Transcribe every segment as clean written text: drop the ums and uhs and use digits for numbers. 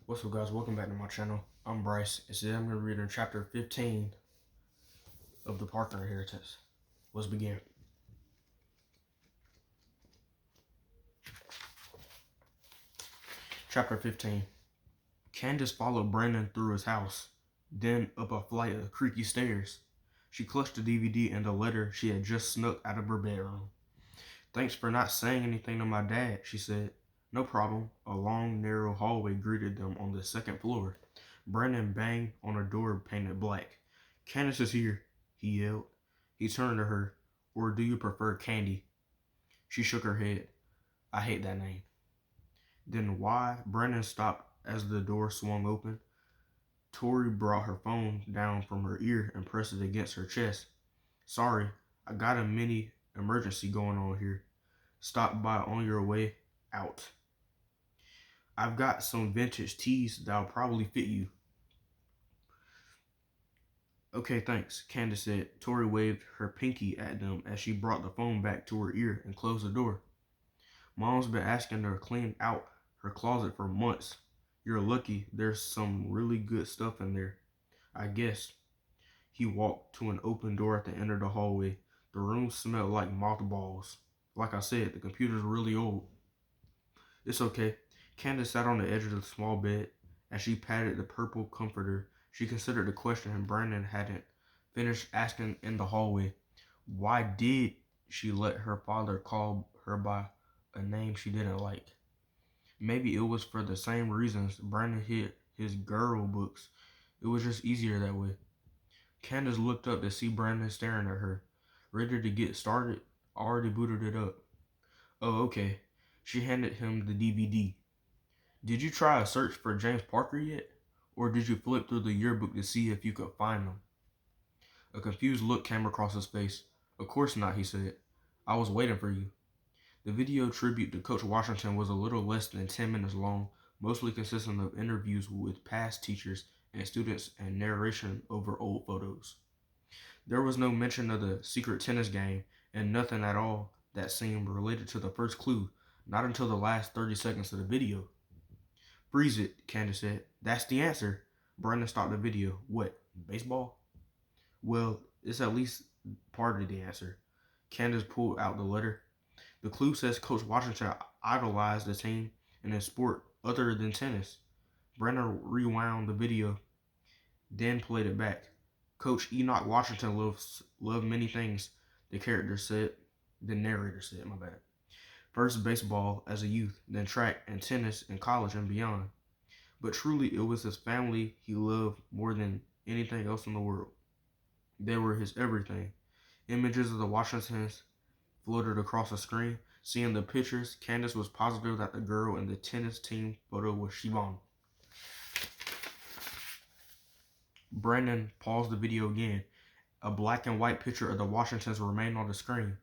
What's up, guys? Welcome back to my channel. I'm Bryce, and today I'm going to read in chapter 15 of the Parker Inheritance. Let's begin. Chapter 15. Candace followed Brandon through his house, then up a flight of creaky stairs. She clutched the DVD and the letter she had just snuck out of her bedroom. "Thanks for not saying anything to my dad," she said. "No problem." A long, narrow hallway greeted them on the second floor. Brandon banged on a door painted black. "Candace is here," he yelled. He turned to her. "Or do you prefer Candy?" She shook her head. "I hate that name." "Then why?" Brandon stopped as the door swung open. Tori brought her phone down from her ear and pressed it against her chest. "Sorry, I got a mini emergency going on here. Stop by on your way out. I've got some vintage tees that'll probably fit you." "Okay, thanks," Candace said. Tori waved her pinky at them as she brought the phone back to her ear and closed the door. "Mom's been asking her to clean out her closet for months. You're lucky there's some really good stuff in there, I guess." He walked to an open door at the end of the hallway. The room smelled like mothballs. "Like I said, the computer's really old." "It's okay." Candace sat on the edge of the small bed. As she patted the purple comforter, she considered the question Brandon hadn't finished asking in the hallway. Why did she let her father call her by a name she didn't like? Maybe it was for the same reasons Brandon hid his girl books. It was just easier that way. Candace looked up to see Brandon staring at her. "Ready to get started?" "Already booted it up." "Oh, okay." She handed him the DVD. "Did you try a search for James Parker yet? Or did you flip through the yearbook to see if you could find him?" A confused look came across his face. "Of course not," he said. "I was waiting for you." The video tribute to Coach Washington was a little less than 10 minutes long, mostly consisting of interviews with past teachers and students and narration over old photos. There was no mention of the secret tennis game, and nothing at all that seemed related to the first clue, not until the last 30 seconds of the video. "Freeze it," Candace said. "That's the answer." Brandon stopped the video. "What, baseball?" "Well, it's at least part of the answer." Candace pulled out the letter. "The clue says Coach Washington idolized a team in a sport other than tennis." Brandon rewound the video, then played it back. "Coach Enoch Washington loved many things," the character said. The narrator said, my bad. "First baseball as a youth, then track and tennis in college and beyond. But truly it was his family he loved more than anything else in the world. They were his everything." Images of the Washingtons floated across the screen. Seeing the pictures, Candace was positive that the girl in the tennis team photo was Siobhan. Brandon paused the video again. A black and white picture of the Washingtons remained on the screen.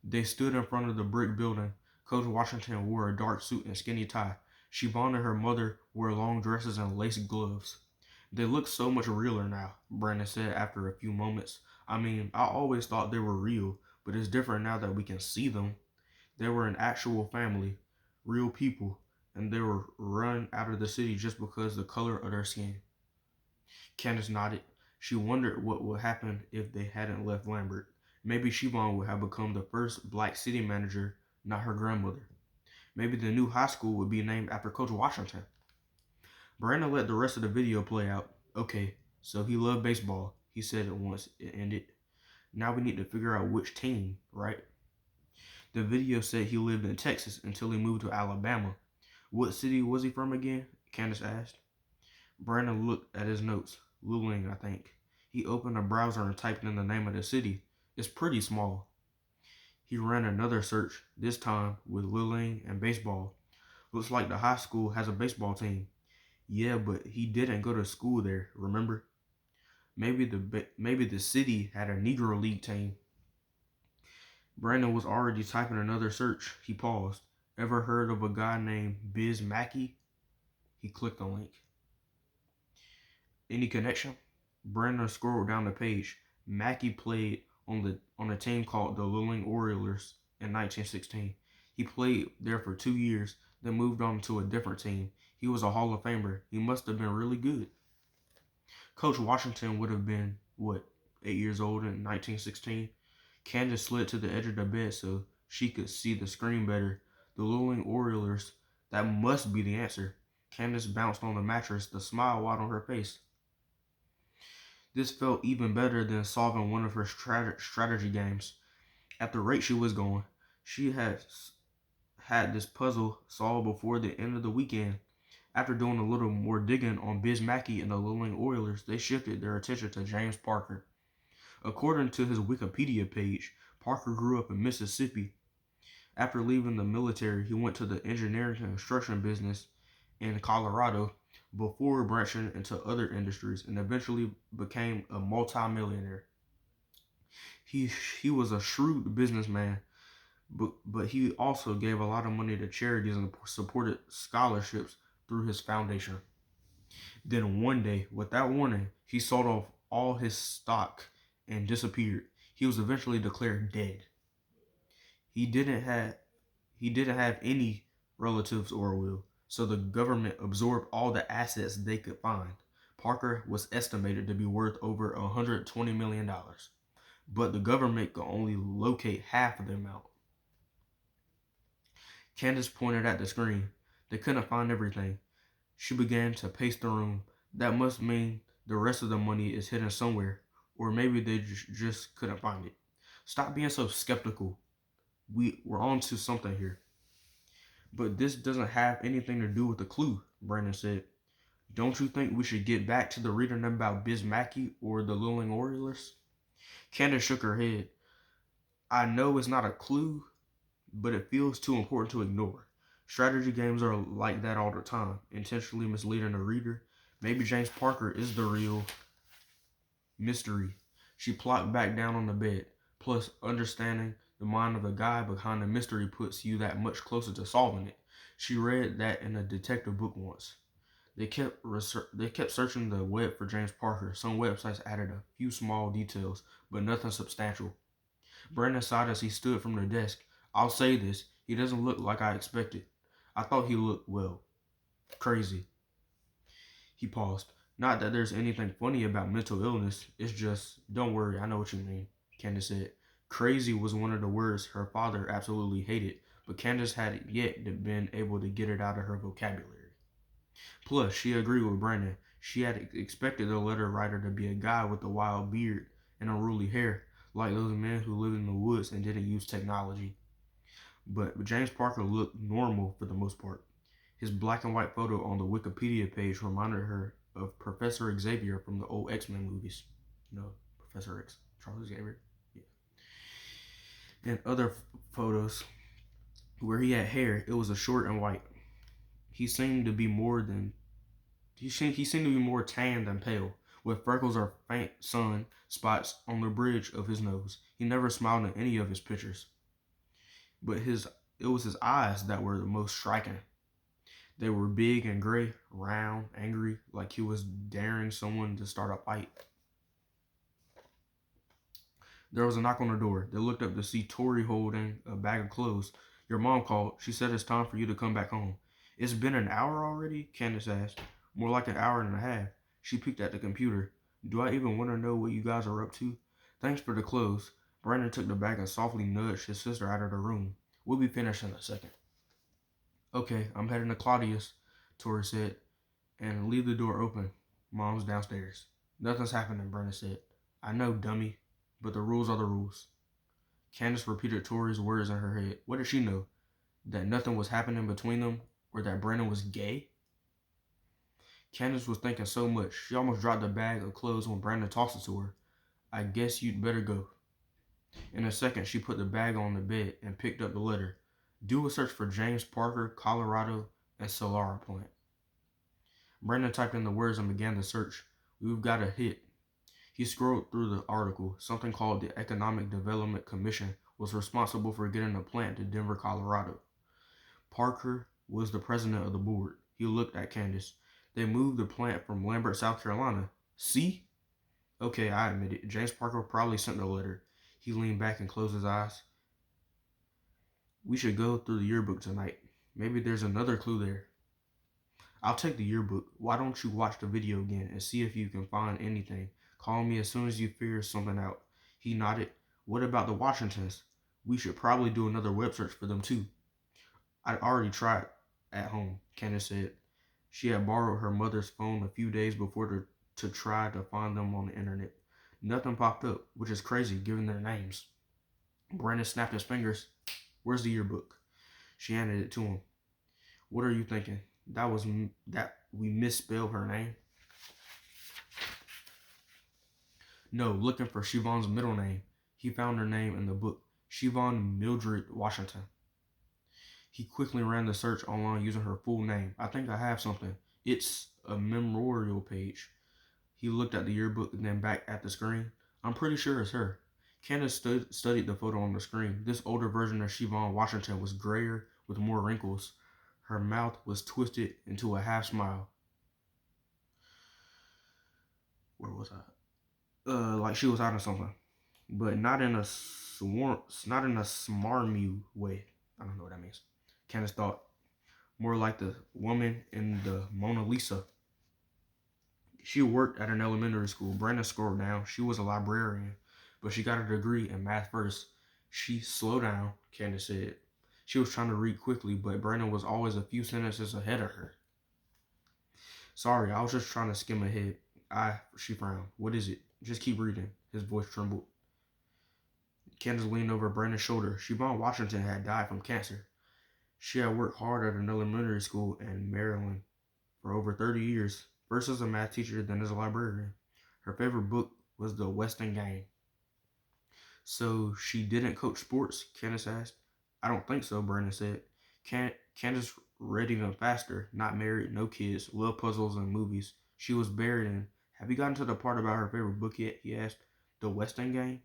They stood in front of the brick building. Coach Washington wore a dark suit and skinny tie. Siobhan and her mother wore long dresses and lace gloves. "They look so much realer now," Brandon said after a few moments. "I mean, I always thought they were real, but it's different now that we can see them. They were an actual family, real people, and they were run out of the city just because of the color of their skin." Candace nodded. She wondered what would happen if they hadn't left Lambert. Maybe Siobhan would have become the first black city manager, not her grandmother. Maybe the new high school would be named after Coach Washington. Brandon let the rest of the video play out. "Okay, so he loved baseball," he said it once it ended. "Now we need to figure out which team, right?" The video said he lived in Texas until he moved to Alabama. "What city was he from again?" Candace asked. Brandon looked at his notes. "Luling, I think." He opened a browser and typed in the name of the city. "It's pretty small." He ran another search, this time with Luling and baseball. "Looks like the high school has a baseball team." "Yeah, but he didn't go to school there, remember?" Maybe the city had a Negro League team." Brandon was already typing another search. He paused. "Ever heard of a guy named Biz Mackey?" He clicked the link. "Any connection?" Brandon scrolled down the page. Mackey played on a team called the Luling Orioles in 1916. He played there for 2 years, then moved on to a different team. He was a Hall of Famer. He must have been really good. Coach Washington would have been, what, 8 years old in 1916? Candace slid to the edge of the bed so she could see the screen better. The Luling Oilers, that must be the answer. Candace bounced on the mattress, the smile wide on her face. This felt even better than solving one of her strategy games. At the rate she was going, she had this puzzle solved before the end of the weekend. After doing a little more digging on Biz Mackey and the Luling Oilers, they shifted their attention to James Parker. According to his Wikipedia page, Parker grew up in Mississippi. After leaving the military, he went to the engineering and construction business in Colorado before branching into other industries and eventually became a multimillionaire. He was a shrewd businessman, but he also gave a lot of money to charities and supported scholarships through his foundation. Then one day, without warning, he sold off all his stock and disappeared. He was eventually declared dead. He didn't have any relatives or will, so the government absorbed all the assets they could find. Parker was estimated to be worth over $120 million, but the government could only locate half of the amount. Candace pointed at the screen. They couldn't find everything. She began to pace the room. That must mean the rest of the money is hidden somewhere, or maybe they just couldn't find it. Stop being so skeptical. We're on to something here. But this doesn't have anything to do with the clue, Brandon said. Don't you think we should get back to the reading about Biz Mackey or the Luling Oilers? Candace shook her head. I know it's not a clue, but it feels too important to ignore. Strategy games are like that all the time, intentionally misleading the reader. Maybe James Parker is the real mystery. She plopped back down on the bed. Plus, understanding the mind of the guy behind the mystery puts you that much closer to solving it. She read that in a detective book once. They kept searching the web for James Parker. Some websites added a few small details, but nothing substantial. Brandon sighed as he stood from the desk. I'll say this, he doesn't look like I expected. I thought he looked, well, crazy. He paused. Not that there's anything funny about mental illness. It's just, don't worry, I know what you mean, Candace said. Crazy was one of the words her father absolutely hated, but Candace hadn't yet been able to get it out of her vocabulary. Plus, she agreed with Brandon. She had expected the letter writer to be a guy with a wild beard and unruly hair, like those men who lived in the woods and didn't use technology. But James Parker looked normal for the most part. His black and white photo on the Wikipedia page reminded her of Professor Xavier from the old X-Men movies. You know, Professor X, Charles Xavier. Yeah. And other photos where he had hair, it was a short and white. He seemed to be more tan than pale, with freckles or faint sun spots on the bridge of his nose. He never smiled in any of his pictures. But it was his eyes that were the most striking. They were big and gray, round, angry, like he was daring someone to start a fight. There was a knock on the door. They looked up to see Tori holding a bag of clothes. Your mom called. She said it's time for you to come back home. It's been an hour already? Candace asked. More like an hour and a half. She peeked at the computer. Do I even want to know what you guys are up to? Thanks for the clothes. Brandon took the bag and softly nudged his sister out of the room. We'll be finished in a second. Okay, I'm heading to Claudia's, Tori said, and leave the door open. Mom's downstairs. Nothing's happening, Brandon said. I know, dummy, but the rules are the rules. Candace repeated Tori's words in her head. What did she know? That nothing was happening between them, or that Brandon was gay? Candace was thinking so much, she almost dropped the bag of clothes when Brandon tossed it to her. I guess you'd better go. In a second, she put the bag on the bed and picked up the letter. Do a search for James Parker, Colorado, and Solara plant. Brandon typed in the words and began the search. We've got a hit. He scrolled through the article. Something called the Economic Development Commission was responsible for getting the plant to Denver, Colorado. Parker was the president of the board. He looked at Candace. They moved the plant from Lambert, South Carolina. See? Okay, I admit it. James Parker probably sent the letter. He leaned back and closed his eyes. We should go through the yearbook tonight. Maybe there's another clue there. I'll take the yearbook. Why don't you watch the video again and see if you can find anything? Call me as soon as you figure something out. He nodded. What about the Washingtons? We should probably do another web search for them too. I'd already tried at home, Candace said. She had borrowed her mother's phone a few days before to try to find them on the internet. Nothing popped up, which is crazy given their names. Brandon snapped his fingers. Where's the yearbook? She handed it to him. What are you thinking? That we misspelled her name? No, looking for Siobhan's middle name. He found her name in the book. Siobhan Mildred Washington. He quickly ran the search online using her full name. I think I have something. It's a memorial page. He looked at the yearbook and then back at the screen. I'm pretty sure it's her. Candace studied the photo on the screen. This older version of Siobhan Washington was grayer with more wrinkles. Her mouth was twisted into a half smile. Where was I? Like she was hiding something, but not in a smarmy way. I don't know what that means. Candace thought, more like the woman in the Mona Lisa. She worked at an elementary school. Brandon scrolled down. She was a librarian, but she got a degree in math first. She slowed down, Candace said. She was trying to read quickly, but Brandon was always a few sentences ahead of her. Sorry, I was just trying to skim ahead. She frowned. What is it? Just keep reading. His voice trembled. Candace leaned over Brandon's shoulder. Siobhan Washington had died from cancer. She had worked hard at an elementary school in Maryland for over 30 years, first as a math teacher, then as a librarian. Her favorite book was The Weston Game. So she didn't coach sports? Candace asked. I don't think so, Brandon said. Candace read even faster. Not married, no kids, loved puzzles and movies. She was buried in. Have you gotten to the part about her favorite book yet? He asked. The Weston Game?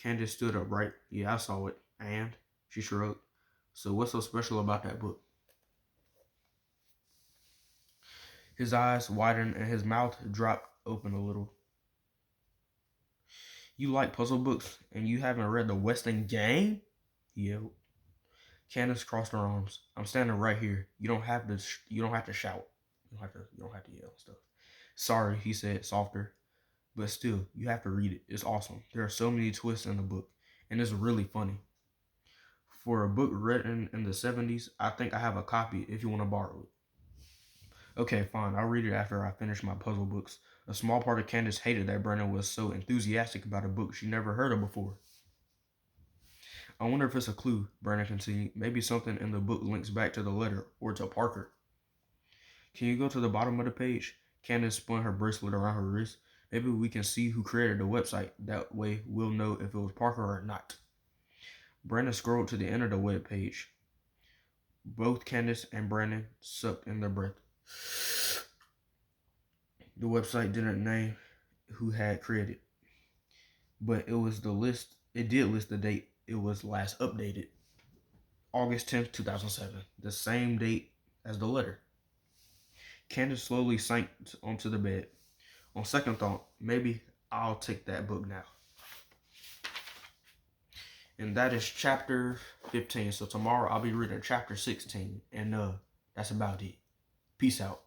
Candace stood upright. Yeah, I saw it. And? She shrugged. So what's so special about that book? His eyes widened and his mouth dropped open a little. You like puzzle books and you haven't read The Weston Game? He yelled. Candace crossed her arms. I'm standing right here. You don't have to shout. You don't have to yell and stuff. Sorry, he said, softer. But still, you have to read it. It's awesome. There are so many twists in the book, and it's really funny. For a book written in the 70s, I think I have a copy if you want to borrow it. Okay, fine. I'll read it after I finish my puzzle books. A small part of Candace hated that Brandon was so enthusiastic about a book she never heard of before. I wonder if it's a clue, Brandon continued. Maybe something in the book links back to the letter or to Parker. Can you go to the bottom of the page? Candace spun her bracelet around her wrist. Maybe we can see who created the website. That way we'll know if it was Parker or not. Brandon scrolled to the end of the web page. Both Candace and Brandon sucked in their breath. The website didn't name who had created, but it did list the date it was last updated. August 10th, 2007. The same date as the letter. Candace slowly sank onto the bed. On second thought, maybe I'll take that book now. And that is chapter 15. So tomorrow I'll be reading chapter 16. And that's about it. Peace out.